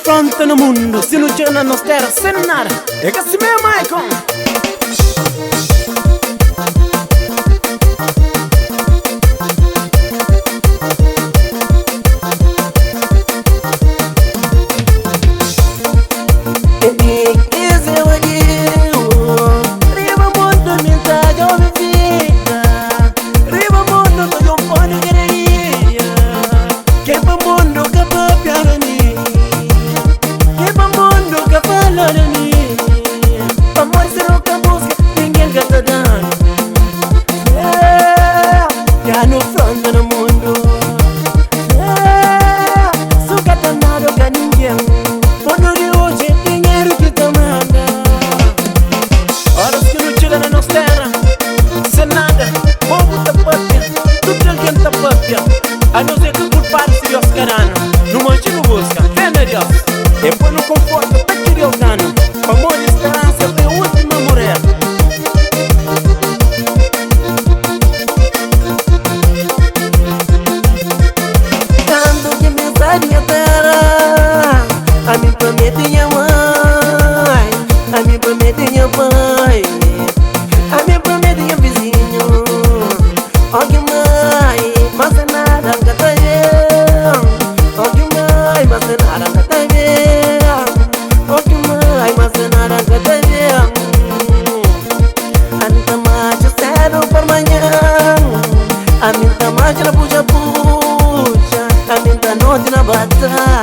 fronte no mundo, se não c'è non stare sem nada. É que assim mesmo, Michael. No fronte no mundo, suka danado ka ninguém. Quando de hoje dinheiro que te manda. Horas que não chega na nossa terra, sem nada, povo te papia, tudo alguém te papia. A não ser que culpar-se Deus carano, não manche no busca, venda Deus. Depois no conforto, peque Deus dano. Amor e esperança é a última morrer. Minha terra, a mim promete minha mãe, a mim promete minha pai, a mim promete minha vizinho. Ok mãe, mas é nada que tá bem. Ok mãe, mas é nada que tá bem. Ok mãe, mas é nada que tá bem. A mim tá mais cedo por manhã, a mim tá mais na puxa puxa. A minha noite na batalha.